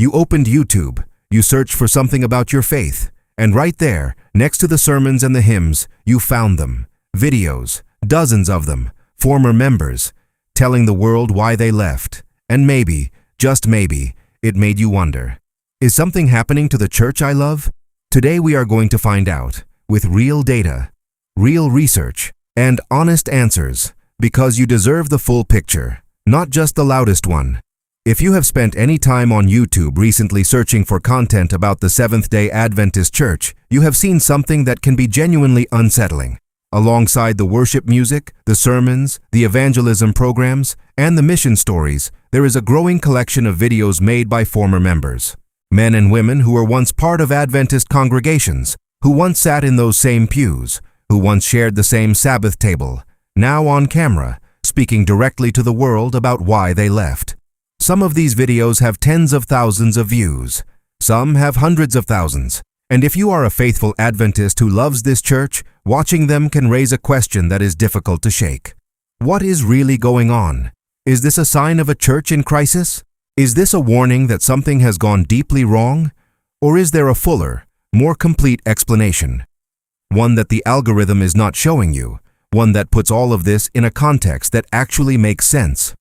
You opened YouTube, you searched for something about your faith, and right there, next to the sermons and the hymns, you found them. Videos, dozens of them, former members, telling the world why they left. And maybe, just maybe, it made you wonder, is something happening to the church I love? Today we are going to find out, with real data, real research, and honest answers, because you deserve the full picture, not just the loudest one. If you have spent any time on YouTube recently searching for content about the Seventh-day Adventist Church, you have seen something that can be genuinely unsettling. Alongside the worship music, the sermons, the evangelism programs, and the mission stories, there is a growing collection of videos made by former members. Men and women who were once part of Adventist congregations, who once sat in those same pews, who once shared the same Sabbath table, now on camera, speaking directly to the world about why they left. Some of these videos have tens of thousands of views. Some have hundreds of thousands. And if you are a faithful Adventist who loves this church, watching them can raise a question that is difficult to shake. What is really going on? Is this a sign of a church in crisis? Is this a warning that something has gone deeply wrong? Or is there a fuller, more complete explanation? One that the algorithm is not showing you, one that puts all of this in a context that actually makes sense.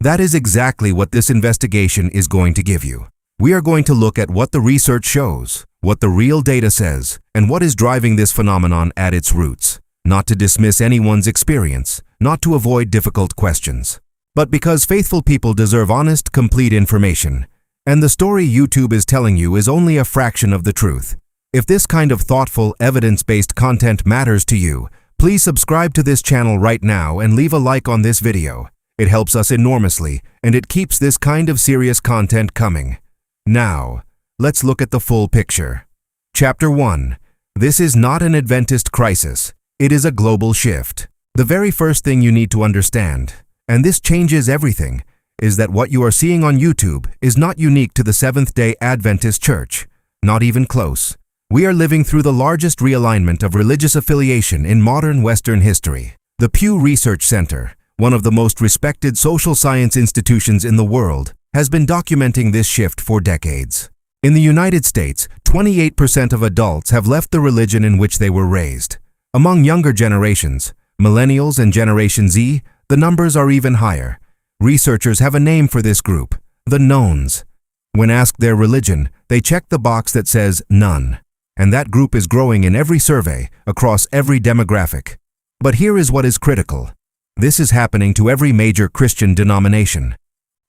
That is exactly what this investigation is going to give you. We are going to look at what the research shows, what the real data says, and what is driving this phenomenon at its roots. Not to dismiss anyone's experience, not to avoid difficult questions, but because faithful people deserve honest, complete information. And the story YouTube is telling you is only a fraction of the truth. If this kind of thoughtful, evidence-based content matters to you, please subscribe to this channel right now and leave a like on this video. It helps us enormously, and it keeps this kind of serious content coming. Now, let's look at the full picture. Chapter 1. This is not an Adventist crisis. It is a global shift. The very first thing you need to understand, and this changes everything, is that what you are seeing on YouTube is not unique to the Seventh-day Adventist Church. Not even close. We are living through the largest realignment of religious affiliation in modern Western history. The Pew Research Center, one of the most respected social science institutions in the world, has been documenting this shift for decades. In the United States, 28% of adults have left the religion in which they were raised. Among younger generations, Millennials and Generation Z, the numbers are even higher. Researchers have a name for this group, the Nones. When asked their religion, they check the box that says none. And that group is growing in every survey, across every demographic. But here is what is critical. This is happening to every major Christian denomination.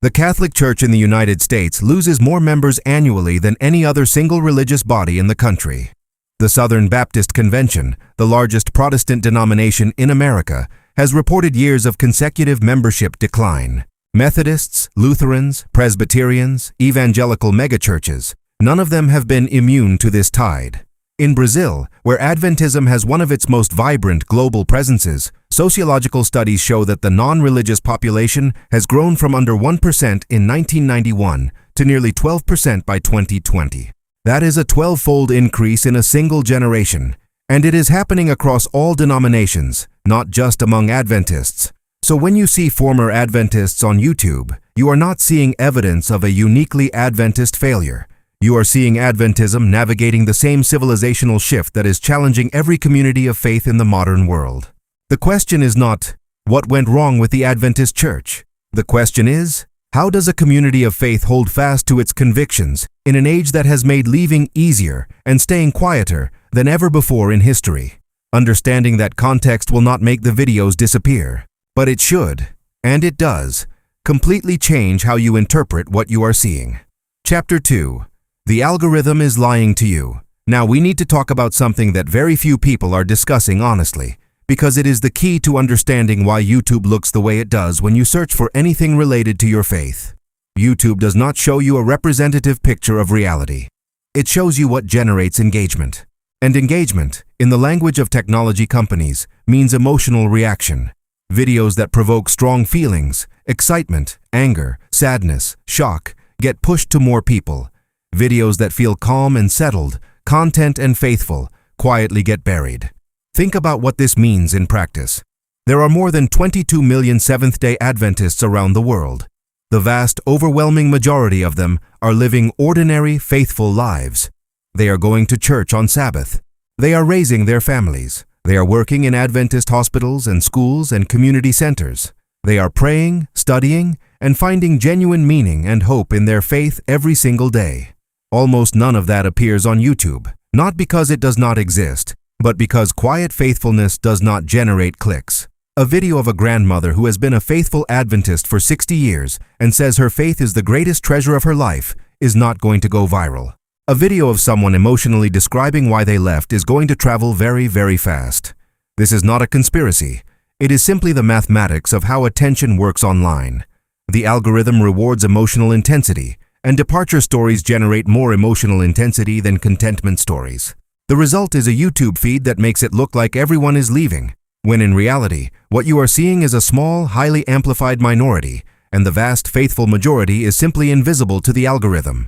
The Catholic Church in the United States loses more members annually than any other single religious body in the country. The Southern Baptist Convention, the largest Protestant denomination in America, has reported years of consecutive membership decline. Methodists, Lutherans, Presbyterians, evangelical megachurches, none of them have been immune to this tide. In Brazil, where Adventism has one of its most vibrant global presences, sociological studies show that the non-religious population has grown from under 1% in 1991 to nearly 12% by 2020. That is a 12-fold increase in a single generation, and it is happening across all denominations, not just among Adventists. So when you see former Adventists on YouTube, you are not seeing evidence of a uniquely Adventist failure. You are seeing Adventism navigating the same civilizational shift that is challenging every community of faith in the modern world. The question is not, what went wrong with the Adventist Church? The question is, how does a community of faith hold fast to its convictions in an age that has made leaving easier and staying quieter than ever before in history? Understanding that context will not make the videos disappear, but it should, and it does, completely change how you interpret what you are seeing. Chapter 2. The algorithm is lying to you. Now we need to talk about something that very few people are discussing honestly, because it is the key to understanding why YouTube looks the way it does when you search for anything related to your faith. YouTube does not show you a representative picture of reality. It shows you what generates engagement. And engagement, in the language of technology companies, means emotional reaction. Videos that provoke strong feelings, excitement, anger, sadness, shock, get pushed to more people. Videos that feel calm and settled, content and faithful, quietly get buried. Think about what this means in practice. There are more than 22 million Seventh-day Adventists around the world. The vast, overwhelming majority of them are living ordinary, faithful lives. They are going to church on Sabbath. They are raising their families. They are working in Adventist hospitals and schools and community centers. They are praying, studying, and finding genuine meaning and hope in their faith every single day. Almost none of that appears on YouTube, not because it does not exist, but because quiet faithfulness does not generate clicks. A video of a grandmother who has been a faithful Adventist for 60 years and says her faith is the greatest treasure of her life is not going to go viral. A video of someone emotionally describing why they left is going to travel very, very fast. This is not a conspiracy. It is simply the mathematics of how attention works online. The algorithm rewards emotional intensity, and departure stories generate more emotional intensity than contentment stories. The result is a YouTube feed that makes it look like everyone is leaving, when in reality, what you are seeing is a small, highly amplified minority, and the vast, faithful majority is simply invisible to the algorithm.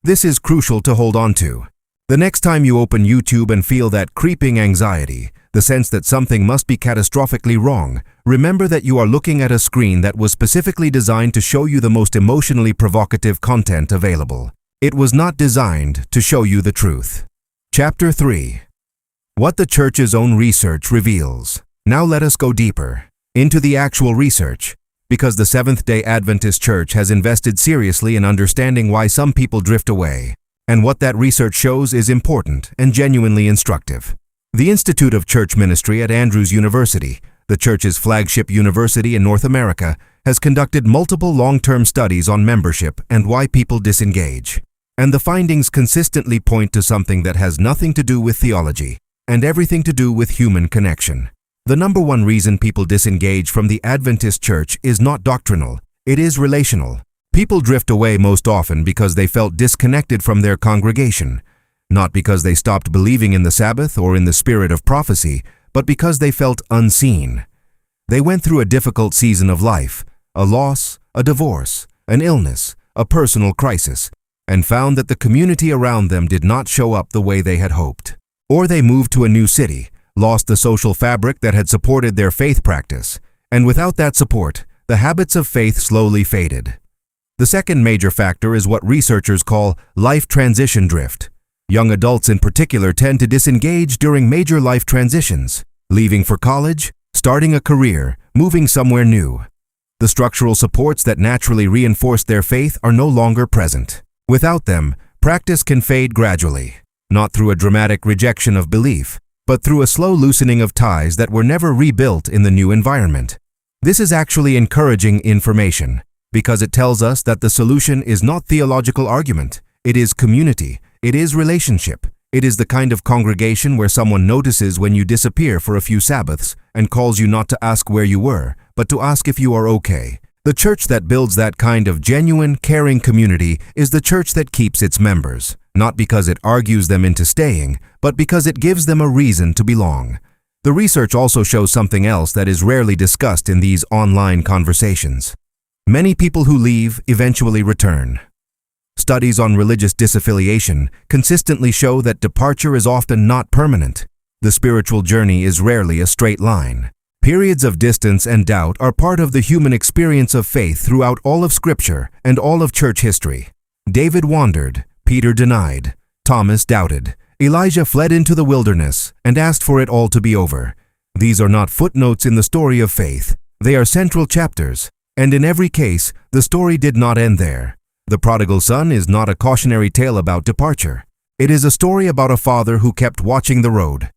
This is crucial to hold on to. The next time you open YouTube and feel that creeping anxiety, the sense that something must be catastrophically wrong, remember that you are looking at a screen that was specifically designed to show you the most emotionally provocative content available. It was not designed to show you the truth. Chapter 3. What the Church's own research reveals. Now let us go deeper into the actual research, because the Seventh-day Adventist Church has invested seriously in understanding why some people drift away, and what that research shows is important and genuinely instructive. The Institute of Church Ministry at Andrews University, the Church's flagship university in North America, has conducted multiple long-term studies on membership and why people disengage. And the findings consistently point to something that has nothing to do with theology and everything to do with human connection. The number one reason people disengage from the Adventist Church is not doctrinal, it is relational. People drift away most often because they felt disconnected from their congregation, not because they stopped believing in the Sabbath or in the spirit of prophecy, but because they felt unseen. They went through a difficult season of life, a loss, a divorce, an illness, a personal crisis, and found that the community around them did not show up the way they had hoped. Or they moved to a new city, lost the social fabric that had supported their faith practice, and without that support, the habits of faith slowly faded. The second major factor is what researchers call life transition drift. Young adults in particular tend to disengage during major life transitions, leaving for college, starting a career, moving somewhere new. The structural supports that naturally reinforced their faith are no longer present. Without them, practice can fade gradually, not through a dramatic rejection of belief, but through a slow loosening of ties that were never rebuilt in the new environment. This is actually encouraging information, because it tells us that the solution is not theological argument, it is community, it is relationship, it is the kind of congregation where someone notices when you disappear for a few Sabbaths and calls you not to ask where you were, but to ask if you are okay. The church that builds that kind of genuine, caring community is the church that keeps its members, not because it argues them into staying, but because it gives them a reason to belong. The research also shows something else that is rarely discussed in these online conversations. Many people who leave eventually return. Studies on religious disaffiliation consistently show that departure is often not permanent. The spiritual journey is rarely a straight line. Periods of distance and doubt are part of the human experience of faith throughout all of Scripture and all of church history. David wandered, Peter denied, Thomas doubted, Elijah fled into the wilderness and asked for it all to be over. These are not footnotes in the story of faith. They are central chapters, and in every case, the story did not end there. The prodigal son is not a cautionary tale about departure. It is a story about a father who kept watching the road,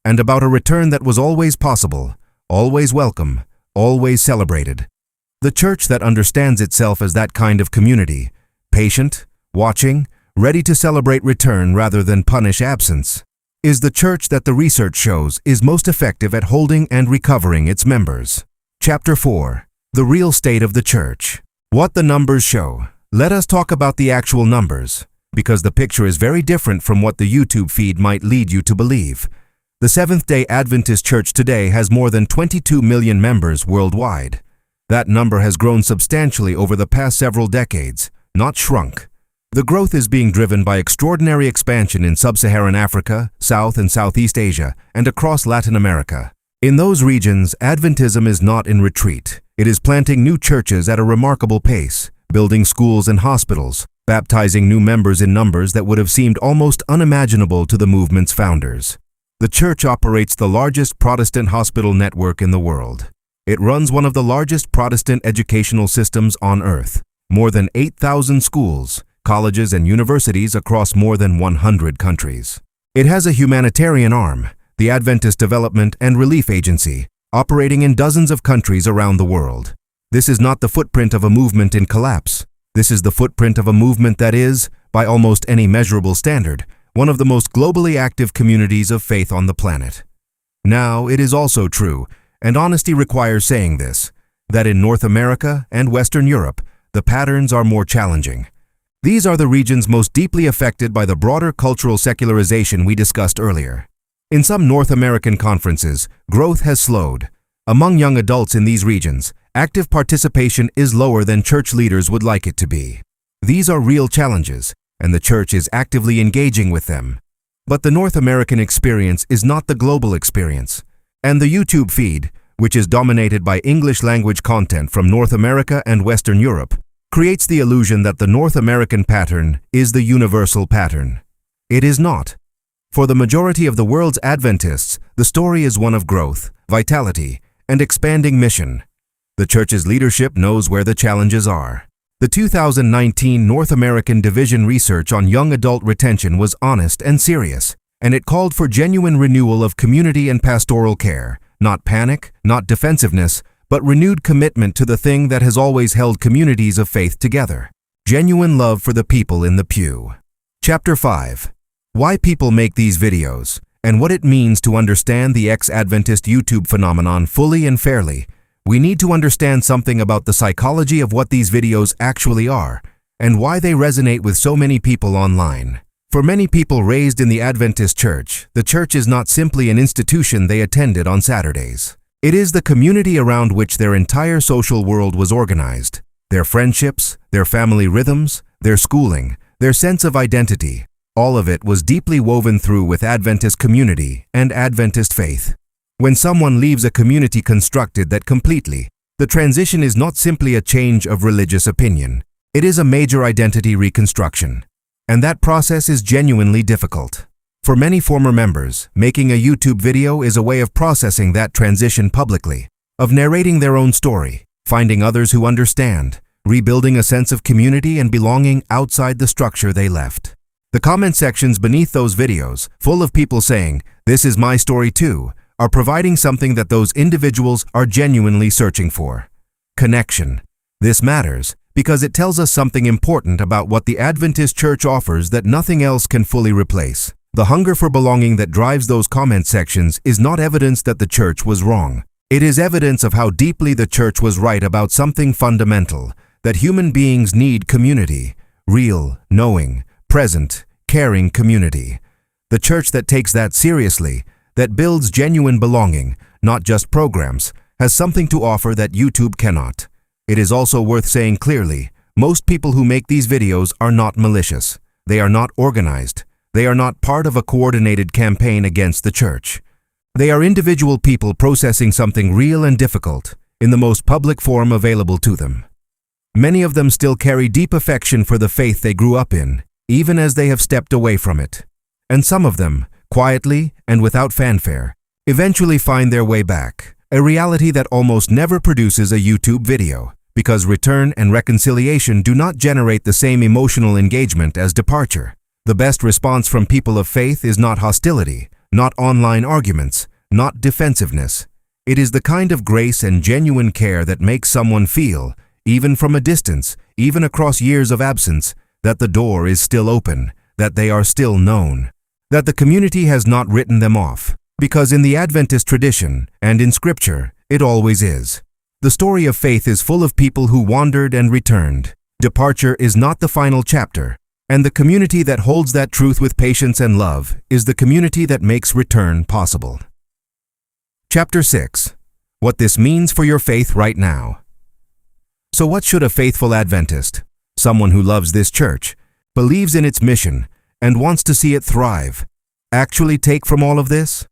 and about a return that was always possible, always welcome, always celebrated. The church that understands itself as that kind of community, patient, watching, ready to celebrate return rather than punish absence, is the church that the research shows is most effective at holding and recovering its members. Chapter 4. The real state of the church. What the numbers show. Let us talk about the actual numbers, because the picture is very different from what the YouTube feed might lead you to believe. The Seventh-day Adventist Church today has more than 22 million members worldwide. That number has grown substantially over the past several decades, not shrunk. The growth is being driven by extraordinary expansion in sub-Saharan Africa, South and Southeast Asia, and across Latin America. In those regions, Adventism is not in retreat. It is planting new churches at a remarkable pace, building schools and hospitals, baptizing new members in numbers that would have seemed almost unimaginable to the movement's founders. The church operates the largest Protestant hospital network in the world. It runs one of the largest Protestant educational systems on earth, more than 8,000 schools, colleges, and universities across more than 100 countries. It has a humanitarian arm, the Adventist Development and Relief Agency, operating in dozens of countries around the world. This is not the footprint of a movement in collapse. This is the footprint of a movement that is, by almost any measurable standard, one of the most globally active communities of faith on the planet. Now, it is also true, and honesty requires saying this, that in North America and Western Europe, the patterns are more challenging. These are the regions most deeply affected by the broader cultural secularization we discussed earlier. In some North American conferences, growth has slowed. Among young adults in these regions, active participation is lower than church leaders would like it to be. These are real challenges, and the church is actively engaging with them. But the North American experience is not the global experience. And the YouTube feed, which is dominated by English-language content from North America and Western Europe, creates the illusion that the North American pattern is the universal pattern. It is not. For the majority of the world's Adventists, the story is one of growth, vitality, and expanding mission. The church's leadership knows where the challenges are. The 2019 North American Division research on young adult retention was honest and serious, and it called for genuine renewal of community and pastoral care, not panic, not defensiveness, but renewed commitment to the thing that has always held communities of faith together: genuine love for the people in the pew. Chapter 5. Why people make these videos, and what it means to understand the Ex-Adventist YouTube phenomenon fully and fairly. We need to understand something about the psychology of what these videos actually are, and why they resonate with so many people online. For many people raised in the Adventist Church, the church is not simply an institution they attended on Saturdays. It is the community around which their entire social world was organized. Their friendships, their family rhythms, their schooling, their sense of identity, all of it was deeply woven through with Adventist community and Adventist faith. When someone leaves a community constructed that completely, the transition is not simply a change of religious opinion. It is a major identity reconstruction. And that process is genuinely difficult. For many former members, making a YouTube video is a way of processing that transition publicly, of narrating their own story, finding others who understand, rebuilding a sense of community and belonging outside the structure they left. The comment sections beneath those videos, full of people saying, "This is my story too," are providing something that those individuals are genuinely searching for: connection. This matters because it tells us something important about what the Adventist Church offers that nothing else can fully replace. The hunger for belonging that drives those comment sections is not evidence that the church was wrong. It is evidence of how deeply the church was right about something fundamental, that human beings need community, real, knowing, present, caring community. The church that takes that seriously, that builds genuine belonging, not just programs, has something to offer that YouTube cannot. It is also worth saying clearly, most people who make these videos are not malicious. They are not organized. They are not part of a coordinated campaign against the church. They are individual people processing something real and difficult in the most public forum available to them. Many of them still carry deep affection for the faith they grew up in, even as they have stepped away from it. And some of them, quietly and without fanfare, eventually find their way back, a reality that almost never produces a YouTube video, because return and reconciliation do not generate the same emotional engagement as departure. The best response from people of faith is not hostility, not online arguments, not defensiveness. It is the kind of grace and genuine care that makes someone feel, even from a distance, even across years of absence, that the door is still open, that they are still known, that the community has not written them off, because in the Adventist tradition and in Scripture, it always is. The story of faith is full of people who wandered and returned. Departure is not the final chapter, and the community that holds that truth with patience and love is the community that makes return possible. Chapter 6. What this means for your faith right now. So what should a faithful Adventist, someone who loves this church, believes in its mission, and wants to see it thrive, actually take from all of this?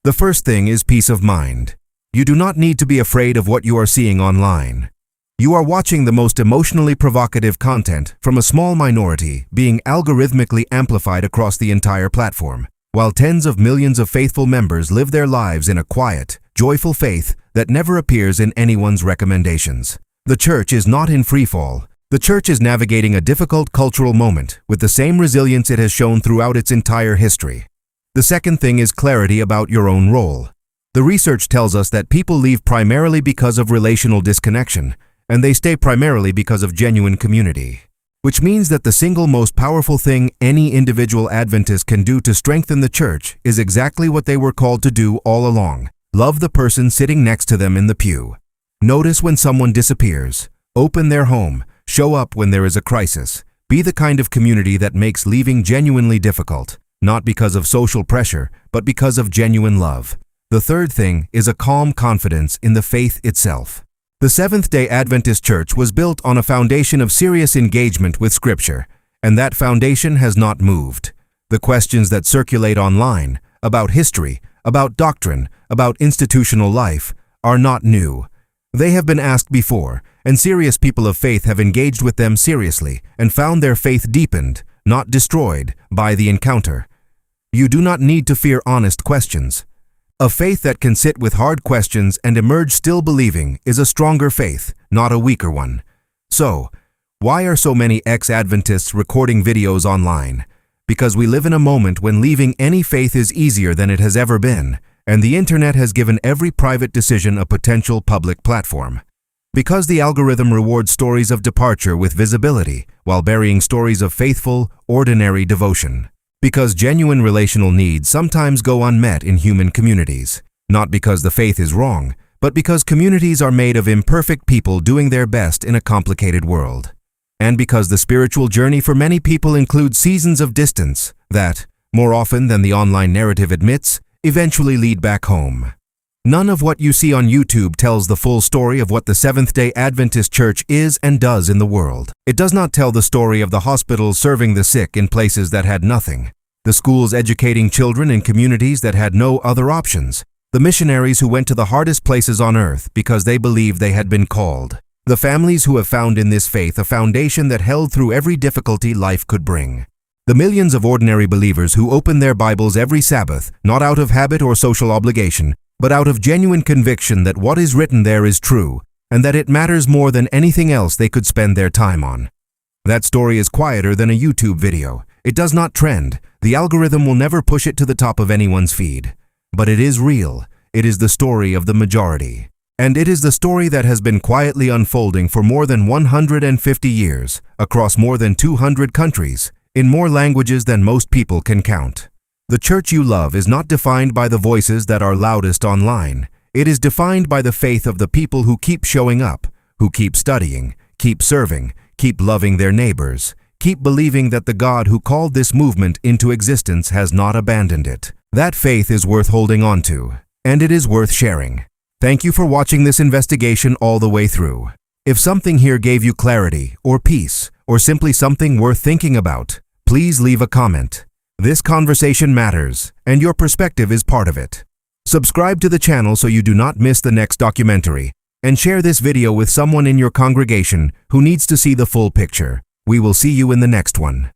The first thing is peace of mind. You do not need to be afraid of what you are seeing online. You are watching the most emotionally provocative content from a small minority being algorithmically amplified across the entire platform, while tens of millions of faithful members live their lives in a quiet, joyful faith that never appears in anyone's recommendations. The church is not in freefall. The church is navigating a difficult cultural moment with the same resilience it has shown throughout its entire history. The second thing is clarity about your own role. The research tells us that people leave primarily because of relational disconnection, and they stay primarily because of genuine community. Which means that the single most powerful thing any individual Adventist can do to strengthen the church is exactly what they were called to do all along. Love the person sitting next to them in the pew. Notice when someone disappears. Open their home. Show up when there is a crisis. Be the kind of community that makes leaving genuinely difficult, not because of social pressure, but because of genuine love. The third thing is a calm confidence in the faith itself. The Seventh-day Adventist Church was built on a foundation of serious engagement with Scripture, and that foundation has not moved. The questions that circulate online, about history, about doctrine, about institutional life, are not new. They have been asked before, and serious people of faith have engaged with them seriously and found their faith deepened, not destroyed, by the encounter. You do not need to fear honest questions. A faith that can sit with hard questions and emerge still believing is a stronger faith, not a weaker one. So, why are so many ex-Adventists recording videos online? Because we live in a moment when leaving any faith is easier than it has ever been, and the internet has given every private decision a potential public platform. Because the algorithm rewards stories of departure with visibility, while burying stories of faithful, ordinary devotion. Because genuine relational needs sometimes go unmet in human communities, not because the faith is wrong, but because communities are made of imperfect people doing their best in a complicated world. And because the spiritual journey for many people includes seasons of distance that, more often than the online narrative admits, eventually lead back home. None of what you see on YouTube tells the full story of what the Seventh-day Adventist Church is and does in the world. It does not tell the story of the hospitals serving the sick in places that had nothing, the schools educating children in communities that had no other options, the missionaries who went to the hardest places on earth because they believed they had been called, the families who have found in this faith a foundation that held through every difficulty life could bring. The millions of ordinary believers who open their Bibles every Sabbath, not out of habit or social obligation, but out of genuine conviction that what is written there is true, and that it matters more than anything else they could spend their time on. That story is quieter than a YouTube video. It does not trend. The algorithm will never push it to the top of anyone's feed. But it is real. It is the story of the majority. And it is the story that has been quietly unfolding for more than 150 years, across more than 200 countries, in more languages than most people can count. The church you love is not defined by the voices that are loudest online. It is defined by the faith of the people who keep showing up, who keep studying, keep serving, keep loving their neighbors, keep believing that the God who called this movement into existence has not abandoned it. That faith is worth holding on to, and it is worth sharing. Thank you for watching this investigation all the way through. If something here gave you clarity, or peace, or simply something worth thinking about, please leave a comment. This conversation matters, and your perspective is part of it. Subscribe to the channel so you do not miss the next documentary, and share this video with someone in your congregation who needs to see the full picture. We will see you in the next one.